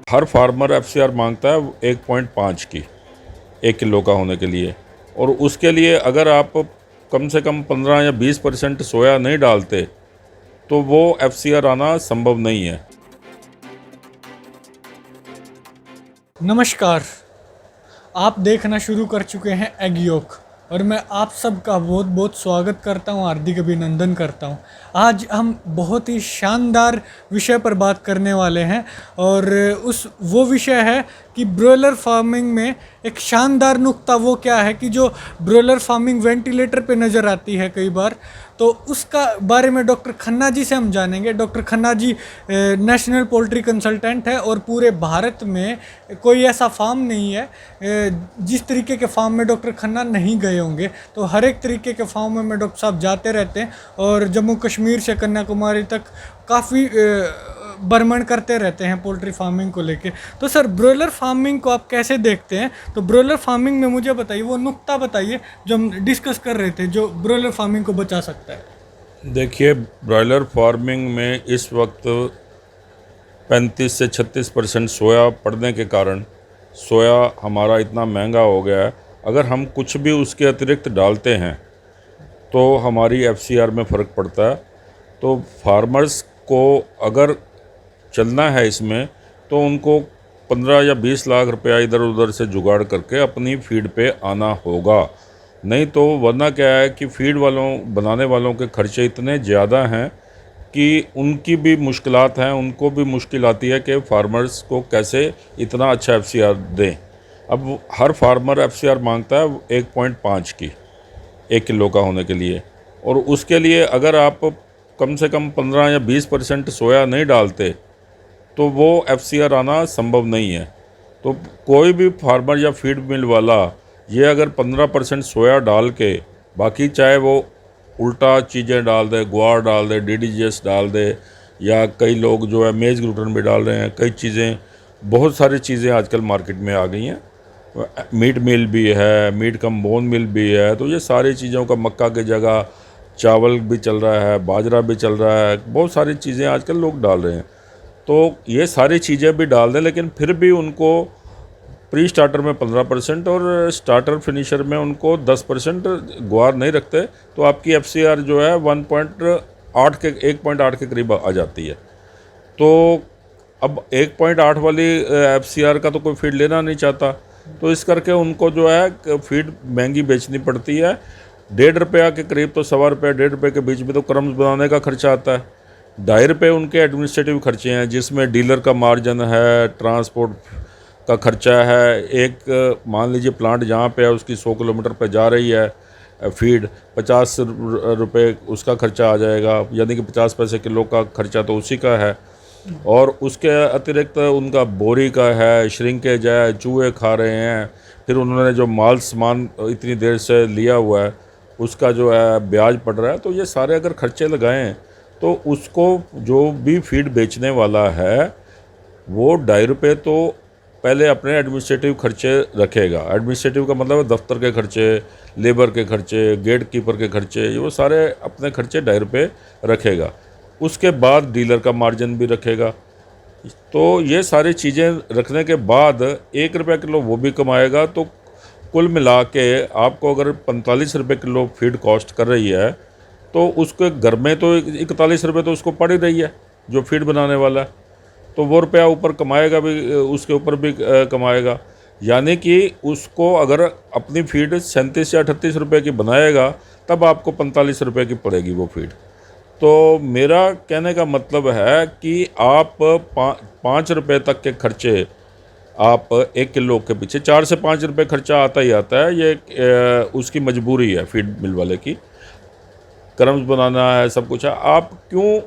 हर farmer FCR मांगता है 1.5 की 1 किलो का होने के लिए, और उसके लिए अगर आप कम से कम 15 या 20% सोया नहीं डालते तो वो एफसीआर आना संभव नहीं है। नमस्कार। आप देखना शुरू कर चुके हैं एग योग और मैं आप सबका बहुत बहुत स्वागत करता हूं, हार्दिक अभिनंदन करता हूं। आज हम बहुत ही शानदार विषय पर बात करने वाले हैं और वो विषय है कि ब्रॉयलर फार्मिंग में एक शानदार नुक्ता वो क्या है कि जो ब्रॉयलर फार्मिंग वेंटिलेटर पे नज़र आती है कई बार, तो उसका बारे में डॉक्टर खन्ना जी से हम जानेंगे। Doctor Khanna ji national poultry consultant है और पूरे भारत में कोई ऐसा फार्म नहीं है जिस तरीके के फार्म में डॉक्टर खन्ना नहीं गए होंगे। तो हर एक तरीके के फार्म में डॉक्टर साहब जाते रहते हैं और जम्मू कश्मीर से कन्याकुमारी तक काफ़ी भ्रमण करते रहते हैं पोल्ट्री फार्मिंग को लेके। तो सर, ब्रॉयलर फार्मिंग को आप कैसे देखते हैं? तो ब्रॉयलर फार्मिंग में मुझे बताइए, वो नुक्ता बताइए जो हम डिस्कस कर रहे थे, जो ब्रॉयलर फार्मिंग को बचा सकता है। देखिए, ब्रॉयलर फार्मिंग में इस वक्त 35 से 36% सोया पड़ने के कारण सोया हमारा इतना महंगा हो गया है। अगर हम कुछ भी उसके अतिरिक्त डालते हैं तो हमारी एफसीआर में फ़र्क पड़ता है। तो फार्मर्स को अगर चलना है इसमें तो उनको 15 या 20 लाख रुपया इधर उधर से जुगाड़ करके अपनी फीड पे आना होगा। नहीं तो वरना क्या है कि फीड वालों बनाने वालों के खर्चे इतने ज़्यादा हैं कि उनकी भी मुश्किलात हैं, उनको भी मुश्किल आती है कि फार्मर्स को कैसे इतना अच्छा एफसीआर दें। अब हर फार्मर एफसीआर मांगता है 1.5 की 1 किलो का होने के लिए, और उसके लिए अगर आप कम से कम 15 या 20% सोया नहीं डालते तो वो एफसीआर आना संभव नहीं है। तो कोई भी फार्मर या फीड मिल वाला ये अगर 15% सोया डाल के बाकी चाहे वो उल्टा चीज़ें डाल दे, ग्वार डाल दे, डीडीजीएस डाल दे, या कई लोग जो है मेज़ ग्लूटन भी डाल रहे हैं, कई चीज़ें, बहुत सारी चीज़ें आजकल मार्केट में आ गई हैं। मीट मिल भी है, मीट कम बोन मिल भी है। तो ये सारी चीज़ों का मक्का की जगह चावल भी चल रहा है, बाजरा भी चल रहा है, बहुत सारी चीज़ें आजकल लोग डाल रहे हैं। तो ये सारी चीज़ें भी डाल दें, लेकिन फिर भी उनको प्री स्टार्टर में 15% और स्टार्टर फिनिशर में उनको 10% ग्वार नहीं रखते तो आपकी एफसीआर जो है 1.8 के करीब आ जाती है। तो अब 1.8 वाली एफसीआर का तो कोई फीड लेना नहीं चाहता, तो इस करके उनको जो है फीड महंगी बेचनी पड़ती है। 1.5 रुपया के करीब, तो 1.25 रुपये 1.5 रुपये के बीच में तो क्रम्स बनाने का खर्चा आता है। 2.5 रुपये उनके एडमिनिस्ट्रेटिव खर्चे हैं, जिसमें डीलर का मार्जिन है, ट्रांसपोर्ट का खर्चा है। एक मान लीजिए प्लांट जहाँ पे है उसकी 100 किलोमीटर पे जा रही है फीड, 50 रुपये उसका खर्चा आ जाएगा, यानी कि 50 पैसे किलो का खर्चा तो उसी का है। और उसके अतिरिक्त उनका बोरी का है, श्रिंकेज है, चूहे खा रहे हैं, फिर उन्होंने जो माल सामान इतनी देर से लिया हुआ है उसका जो है ब्याज पड़ रहा है। तो ये सारे अगर खर्चे लगाएं तो उसको जो भी फीड बेचने वाला है वो 2.5 रुपये तो पहले अपने एडमिनिस्ट्रेटिव खर्चे रखेगा। एडमिनिस्ट्रेटिव का मतलब है दफ्तर के खर्चे, लेबर के खर्चे, गेट कीपर के खर्चे, वो सारे अपने खर्चे 2.5 रुपये रखेगा। उसके बाद डीलर का मार्जिन भी रखेगा। तो ये सारी चीज़ें रखने के बाद 1 रुपया किलो वो भी कमाएगा। तो कुल मिला के आपको अगर 45 रुपये किलो फीड कॉस्ट कर रही है तो उसके घर में तो 41 रुपये तो उसको पड़ ही रही है जो फीड बनाने वाला है। तो वो रुपया ऊपर कमाएगा भी, उसके ऊपर भी कमाएगा। यानी कि उसको अगर अपनी फीड 37 या 38 रुपये की बनाएगा तब आपको 45 रुपये की पड़ेगी वो फीड। तो मेरा कहने का मतलब है कि आप 5 रुपये तक के खर्चे आप 1 किलो के पीछे 4 से 5 रुपये खर्चा आता ही आता है। ये उसकी मजबूरी है फीड मिल वाले की, क्रम्स बनाना है, सब कुछ है। आप क्यों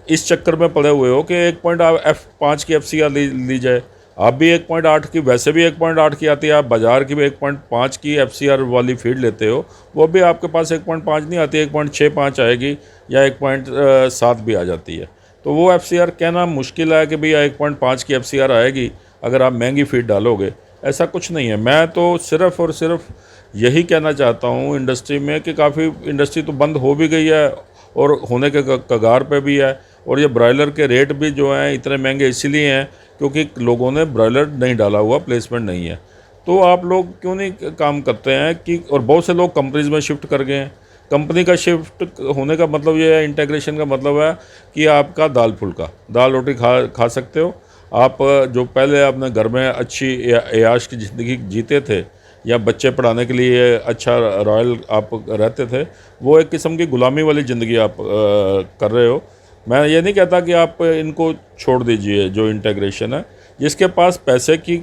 इस चक्कर में पड़े हुए हो कि 1.5 की एफसीआर ली जाए? आप भी 1.8 की, वैसे भी 1.8 की आती है, आप बाज़ार की भी 1.5 की एफसीआर वाली फीड लेते हो, वो भी आपके पास 1.5 नहीं आती, 1.65 आएगी या 1.7 भी आ जाती है। तो वो एफसीआर कहना मुश्किल है कि भैया 1.5 की एफसीआर आएगी अगर आप महंगी फीड डालोगे। ऐसा कुछ नहीं है। मैं तो सिर्फ़ और सिर्फ यही कहना चाहता हूँ इंडस्ट्री में कि काफ़ी इंडस्ट्री तो बंद हो भी गई है और होने के कगार पे भी है, और ये ब्रॉयलर के रेट भी जो हैं इतने महंगे इसीलिए हैं क्योंकि लोगों ने ब्रॉयलर नहीं डाला हुआ, प्लेसमेंट नहीं है। तो आप लोग क्यों नहीं काम करते हैं कि, और बहुत से लोग कंपनीज में शिफ्ट कर गए हैं। कंपनी का शिफ्ट होने का मतलब ये है, इंटीग्रेशन का मतलब है कि आपका दाल फुल्का, दाल रोटी खा सकते हो आप। जो पहले अपने घर में अच्छी ऐश की ज़िंदगी जीते थे या बच्चे पढ़ाने के लिए अच्छा रॉयल आप रहते थे, वो एक किस्म की ग़ुलामी वाली ज़िंदगी आप कर रहे हो। मैं ये नहीं कहता कि आप इनको छोड़ दीजिए, जो इंटीग्रेशन है। जिसके पास पैसे की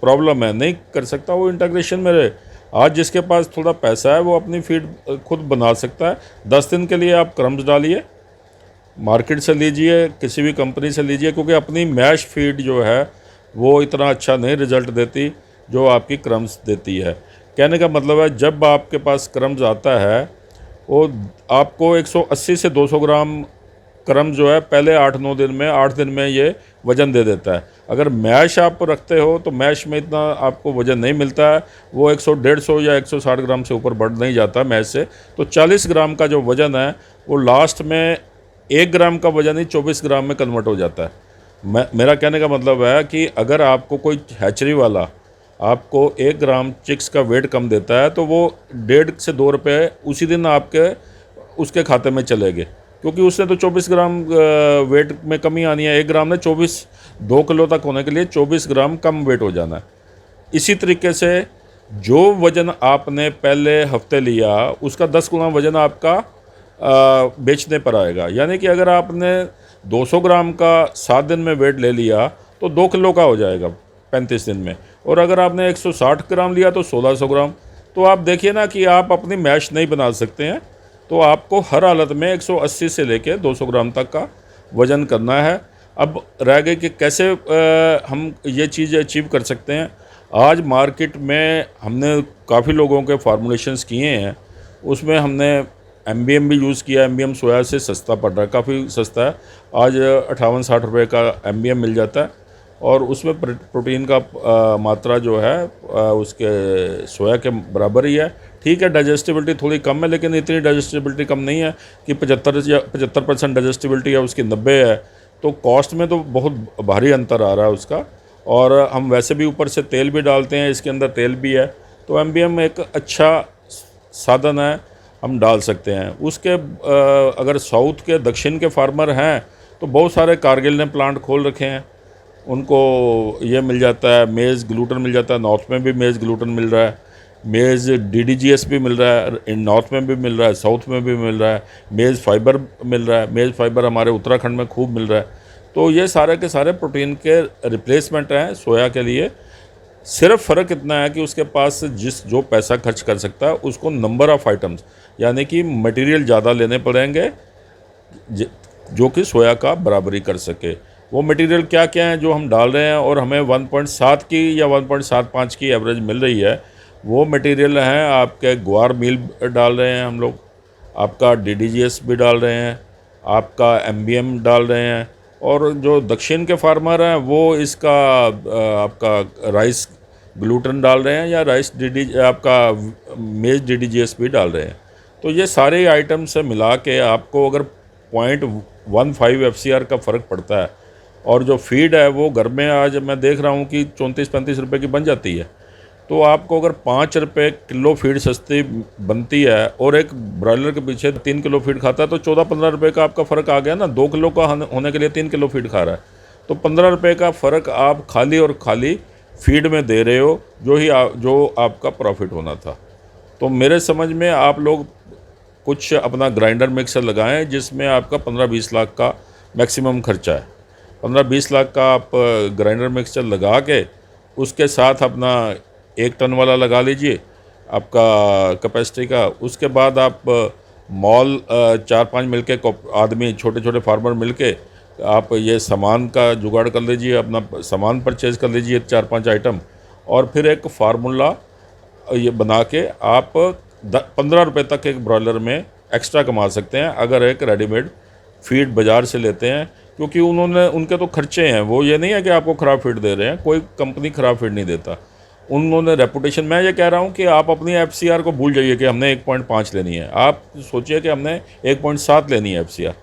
प्रॉब्लम है, नहीं कर सकता, वो इंटीग्रेशन में रहे। आज जिसके पास थोड़ा पैसा है वो अपनी फीड खुद बना सकता है। 10 दिन के लिए आप क्रम्स डालिए, मार्केट से लीजिए, किसी भी कंपनी से लीजिए, क्योंकि अपनी मैश फीड जो है वो इतना अच्छा नहीं रिज़ल्ट देती जो आपकी क्रम्स देती है। कहने का मतलब है, जब आपके पास क्रम्स आता है वो आपको 180 से 200 ग्राम क्रम जो है पहले 8-9 दिन में, 8 दिन में ये वज़न दे देता है। अगर मैश आप रखते हो तो मैश में इतना आपको वज़न नहीं मिलता है, वो 100-150 या 160 ग्राम से ऊपर बढ़ नहीं जाता मैश से। तो 40 ग्राम का जो वज़न है वो लास्ट में 1 ग्राम का वज़न ही 24 ग्राम में कन्वर्ट हो जाता है। मेरा कहने का मतलब है कि अगर आपको कोई हैचरी वाला आपको 1 ग्राम चिक्स का वेट कम देता है तो वो 1.5 से 2 रुपये उसी दिन आपके उसके खाते में चलेंगे, क्योंकि उसने तो 24 ग्राम वेट में कमी आनी है। 1 ग्राम ने 2 किलो तक होने के लिए 24 ग्राम कम वेट हो जाना है। इसी तरीके से जो वज़न आपने पहले हफ्ते लिया उसका 10 गुना वज़न आपका बेचने पर आएगा। यानी कि अगर आपने 200 ग्राम का 7 दिन में वेट ले लिया तो 2 किलो का हो जाएगा 35 दिन में, और अगर आपने 160 ग्राम लिया तो 1600 ग्राम। तो आप देखिए ना कि आप अपनी मैश नहीं बना सकते हैं, तो आपको हर हालत में 180 से लेके 200 ग्राम तक का वज़न करना है। अब रह गए कि कैसे हम ये चीज़ अचीव कर सकते हैं। आज मार्केट में हमने काफ़ी लोगों के फार्मूलेशंस किए हैं, उसमें हमने एमबीएम भी यूज़ किया। एमबीएम सोया से सस्ता पड़ रहा है, काफ़ी सस्ता है। आज 58-60 रुपये का एमबीएम मिल जाता है, और उसमें प्रोटीन का मात्रा जो है उसके सोया के बराबर ही है। ठीक है, डाइजेस्टिबिलिटी थोड़ी कम है, लेकिन इतनी डाइजेस्टिबिलिटी कम नहीं है कि 75% डाइजेस्टिबिलिटी है उसकी 90 है। तो कॉस्ट में तो बहुत भारी अंतर आ रहा है उसका, और हम वैसे भी ऊपर से तेल भी डालते हैं, इसके अंदर तेल भी है। तो एमबीएम एक अच्छा साधन है, हम डाल सकते हैं। उसके अगर साउथ के दक्षिण के फार्मर हैं तो बहुत सारे कारगिल ने प्लांट खोल रखे हैं, उनको ये मिल जाता है, मेज़ ग्लूटन मिल जाता है। नॉर्थ में भी मेज़ ग्लूटन मिल रहा है, मेज़ डीडीजीएस भी मिल रहा है, इन नॉर्थ में भी मिल रहा है, साउथ में भी मिल रहा है। मेज़ फाइबर मिल रहा है, मेज़ फाइबर हमारे उत्तराखंड में खूब मिल रहा है। तो ये सारे के सारे प्रोटीन के रिप्लेसमेंट हैं सोया के लिए। सिर्फ फ़र्क इतना है कि उसके पास जो पैसा खर्च कर सकता है उसको नंबर ऑफ़ आइटम्स, यानी कि मटेरियल ज़्यादा लेने पड़ेंगे जो कि सोया का बराबरी कर सके। वो मटेरियल क्या क्या है जो हम डाल रहे हैं और हमें 1.7 की या 1.75 की एवरेज मिल रही है, वो मटेरियल हैं आपके ग्वार मील डाल रहे हैं हम लोग, आपका डीडीजीएस भी डाल रहे हैं, आपका एमबीएम डाल रहे हैं, और जो दक्षिण के फार्मर हैं वो इसका आपका राइस ग्लूटन डाल रहे हैं या राइस आपका मेज डीडीजीएस भी डाल रहे हैं। तो ये सारे आइटम से मिला के आपको अगर 0.15 FCR का फ़र्क पड़ता है, और जो फीड है वो घर में आज मैं देख रहा हूँ कि 34-35 रुपये की बन जाती है। तो आपको अगर 5 रुपये किलो फीड सस्ती बनती है और एक ब्रॉयलर के पीछे 3 किलो फीड खाता है, तो 14-15 रुपये का आपका फ़र्क आ गया ना। 2 किलो का होने के लिए 3 किलो फीड खा रहा है, तो 15 रुपये का फ़र्क आप खाली और खाली फीड में दे रहे हो, जो आपका प्रॉफिट होना था। तो मेरे समझ में आप लोग कुछ अपना ग्राइंडर मिक्सर लगाएं जिसमें आपका 15-20 लाख का मैक्सिमम खर्चा है। 15-20 लाख का आप ग्राइंडर मिक्सचर लगा के उसके साथ अपना 1 टन वाला लगा लीजिए आपका कैपेसिटी का। उसके बाद आप मॉल 4-5 मिलके आदमी छोटे छोटे फार्मर मिलके आप ये सामान का जुगाड़ कर लीजिए, अपना सामान परचेज़ कर लीजिए 4-5 आइटम, और फिर एक फार्मूला ये बना के आप 15 रुपये तक एक ब्रॉयलर में एक्स्ट्रा कमा सकते हैं अगर एक रेडीमेड फीड बाज़ार से लेते हैं, क्योंकि उनके तो खर्चे हैं। वो ये नहीं है कि आपको ख़राब फीड दे रहे हैं, कोई कंपनी ख़राब फीड नहीं देता। उन्होंने रेपुटेशन, मैं ये कह रहा हूँ कि आप अपनी FCR को भूल जाइए कि हमने 1.5 लेनी है, आप सोचिए कि हमने 1.7 लेनी है FCR।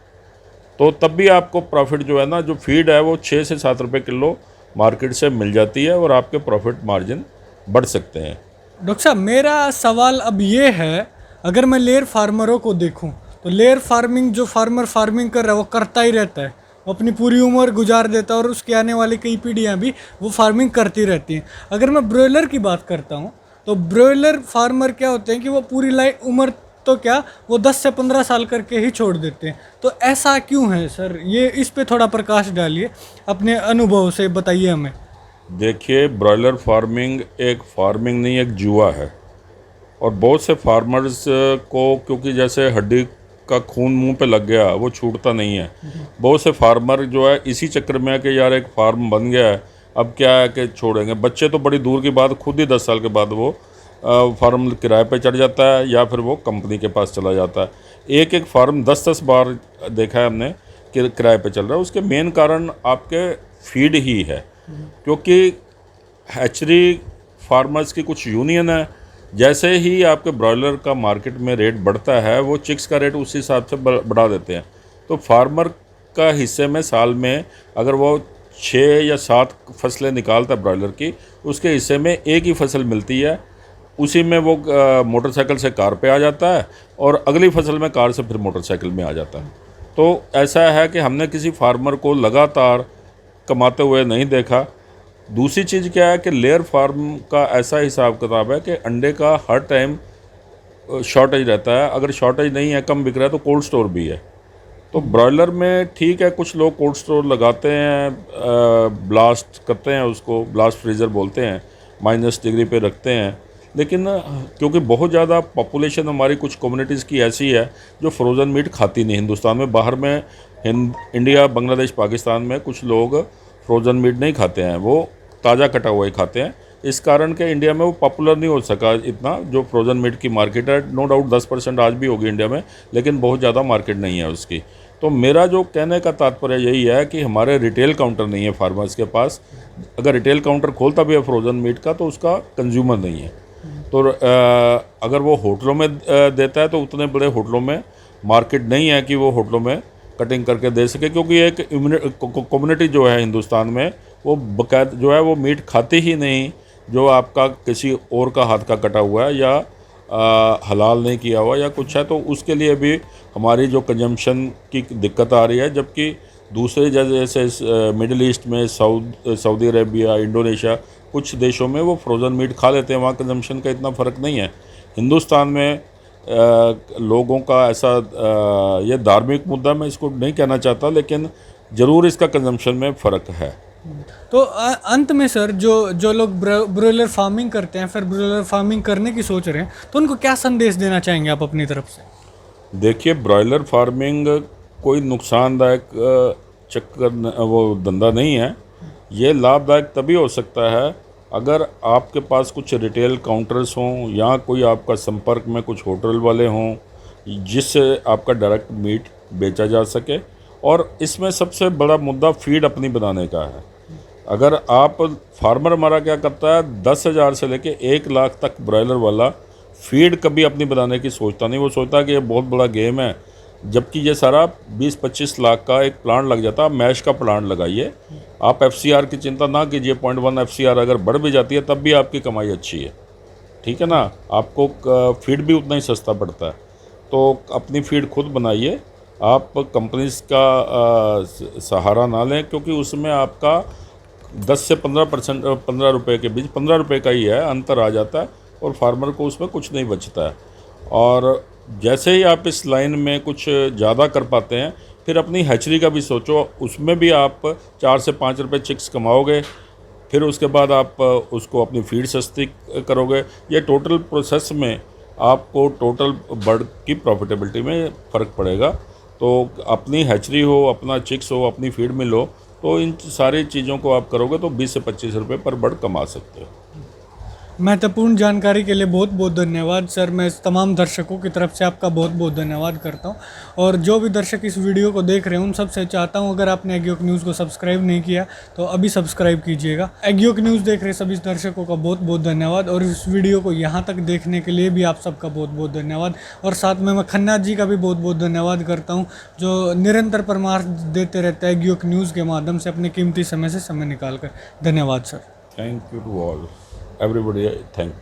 तो तब भी आपको प्रॉफिट जो है ना, जो फीड है वो 6 से 7 रुपये किलो मार्केट से मिल जाती है और आपके प्रॉफिट मार्जिन बढ़ सकते हैं। डॉक्टर साहब, मेरा सवाल अब ये है, अगर मैं लेयर फार्मरों को देखूं तो लेयर फार्मिंग, जो फार्मर फार्मिंग कर रहा है वो करता ही रहता है, वो अपनी पूरी उम्र गुजार देता है और उसकी आने वाली कई पीढ़ियां भी वो फार्मिंग करती रहती हैं। अगर मैं ब्रॉयलर की बात करता हूं तो ब्रॉयलर फार्मर क्या होते हैं कि वो पूरी लाइफ उम्र तो क्या, वो 10 से 15 साल करके ही छोड़ देते हैं। तो ऐसा क्यों है सर? ये इस पे थोड़ा प्रकाश डालिए, अपने अनुभव से बताइए हमें। देखिए, ब्रॉयलर फार्मिंग एक फार्मिंग नहीं, एक जुआ है। और बहुत से फार्मर्स को, क्योंकि जैसे हड्डी का खून मुंह पे लग गया, वो छूटता नहीं है। बहुत से फार्मर जो है इसी चक्कर में है कि यार एक फार्म बन गया है, अब क्या है कि छोड़ेंगे। बच्चे तो बड़ी दूर की बात, खुद ही 10 साल के बाद वो फार्म किराए पे चढ़ जाता है या फिर वो कंपनी के पास चला जाता है। एक एक फार्म 10-10 बार देखा है हमने कि किराए पे चल रहा है। उसके मेन कारण आपके फीड ही है, क्योंकि हैचरी फार्मर्स की कुछ यूनियन है। जैसे ही आपके ब्रॉयलर का मार्केट में रेट बढ़ता है, वो चिक्स का रेट उस हिसाब से बढ़ा देते हैं। तो फार्मर का हिस्से में साल में अगर वो 6 या 7 फसलें निकालता है ब्रॉयलर की, उसके हिस्से में एक ही फसल मिलती है। उसी में वो मोटरसाइकिल से कार पे आ जाता है और अगली फसल में कार से फिर मोटरसाइकिल में आ जाता है। तो ऐसा है कि हमने किसी फार्मर को लगातार कमाते हुए नहीं देखा। दूसरी चीज़ क्या है कि लेयर फार्म का ऐसा हिसाब किताब है कि अंडे का हर टाइम शॉर्टेज रहता है। अगर शॉर्टेज नहीं है, कम बिक रहा है, तो कोल्ड स्टोर भी है। तो ब्रॉयलर में ठीक है, कुछ लोग कोल्ड स्टोर लगाते हैं, ब्लास्ट करते हैं, उसको ब्लास्ट फ्रीज़र बोलते हैं, -डिग्री पे रखते हैं। लेकिन क्योंकि बहुत ज़्यादा पॉपुलेशन हमारी कुछ कम्युनिटीज़ की ऐसी है जो फ्रोज़न मीट खाती नहीं हिंदुस्तान में। बाहर में इंडिया, बांग्लादेश, पाकिस्तान में कुछ लोग फ्रोज़न मीट नहीं खाते हैं, वो ताज़ा कटा हुआ ही खाते हैं। इस कारण के इंडिया में वो पॉपुलर नहीं हो सका इतना, जो फ्रोज़न मीट की मार्केट है। नो डाउट 10% आज भी होगी इंडिया में, लेकिन बहुत ज़्यादा मार्केट नहीं है उसकी। तो मेरा जो कहने का तात्पर्य यही है कि हमारे रिटेल काउंटर नहीं है फार्मर्स के पास। अगर रिटेल काउंटर खोलता भी है फ्रोज़न मीट का, तो उसका कंज्यूमर नहीं है। तो अगर वो होटलों में देता है, तो उतने बड़े होटलों में मार्केट नहीं है कि वो होटलों में कटिंग करके दे सके, क्योंकि एक कम्युनिटी जो है हिंदुस्तान में, वो बकायद जो है वो मीट खाती ही नहीं जो आपका किसी और का हाथ का कटा हुआ है या हलाल नहीं किया हुआ या कुछ है। तो उसके लिए भी हमारी जो कंजम्पशन की दिक्कत आ रही है। जबकि दूसरे जैसे मिडिल ईस्ट में, सऊदी अरेबिया, इंडोनेशिया, कुछ देशों में वो फ्रोज़न मीट खा लेते हैं, वहाँ कंजम्पशन का इतना फ़र्क नहीं है। हिंदुस्तान में लोगों का ऐसा ये धार्मिक मुद्दा, मैं इसको नहीं कहना चाहता, लेकिन ज़रूर इसका कंजम्पशन में फ़र्क है। तो अंत में सर, जो लोग ब्रॉयलर फार्मिंग करते हैं, फिर ब्रॉयलर फार्मिंग करने की सोच रहे हैं, तो उनको क्या संदेश देना चाहेंगे आप अपनी तरफ से? देखिए, ब्रॉयलर फार्मिंग कोई नुकसानदायक वो धंधा नहीं है। ये लाभदायक तभी हो सकता है अगर आपके पास कुछ रिटेल काउंटर्स हों या कोई आपका संपर्क में कुछ होटल वाले हों, जिससे आपका डायरेक्ट मीट बेचा जा सके। और इसमें सबसे बड़ा मुद्दा फीड अपनी बनाने का है। अगर आप फार्मर हमारा क्या करता है, 10,000 से लेके 1 लाख तक ब्रॉयलर वाला फीड कभी अपनी बनाने की सोचता नहीं। वो सोचता है कि ये बहुत बड़ा गेम है, जबकि ये सारा 20-25 लाख का एक प्लांट लग जाता है। मैश का प्लांट लगाइए, आप FCR की चिंता ना कीजिए। 0.1 FCR अगर बढ़ भी जाती है तब भी आपकी कमाई अच्छी है, ठीक है ना। आपको फीड भी उतना ही सस्ता पड़ता है। तो अपनी फीड खुद बनाइए, आप कंपनीज का सहारा ना लें, क्योंकि उसमें आपका 10 से 15% 15 रुपये के बीच, 15 रुपये का ही है अंतर आ जाता है, और फार्मर को उसमें कुछ नहीं बचता है। और जैसे ही आप इस लाइन में कुछ ज़्यादा कर पाते हैं, फिर अपनी हैचरी का भी सोचो, उसमें भी आप 4 से 5 रुपये चिक्स कमाओगे। फिर उसके बाद आप उसको अपनी फीड सस्ती करोगे। ये टोटल प्रोसेस में आपको टोटल बर्ड की प्रॉफिटेबिलिटी में फ़र्क पड़ेगा। तो अपनी हैचरी हो, अपना चिक्स हो, अपनी फीड मिल हो, तो इन सारी चीज़ों को आप करोगे तो 20 से 25 रुपये पर बर्ड कमा सकते हो। महत्वपूर्ण जानकारी के लिए बहुत बहुत धन्यवाद सर। मैं तमाम दर्शकों की तरफ से आपका बहुत बहुत धन्यवाद करता हूं। और जो भी दर्शक इस वीडियो को देख रहे हैं उन सबसे चाहता हूं, अगर आपने एग्योक न्यूज़ को सब्सक्राइब नहीं किया तो अभी सब्सक्राइब कीजिएगा। एग्योक न्यूज़ देख रहे सभी दर्शकों का बहुत बहुत धन्यवाद, और इस वीडियो को यहाँ तक देखने के लिए भी आप सबका बहुत बहुत धन्यवाद। और साथ में मैं खन्ना जी का भी बहुत बहुत धन्यवाद करता हूँ, जो निरंतर परामर्श देते रहते हैं एग्योक न्यूज़ के माध्यम से अपने कीमती समय से समय निकाल कर। धन्यवाद sir. Thank you to all everybody, thank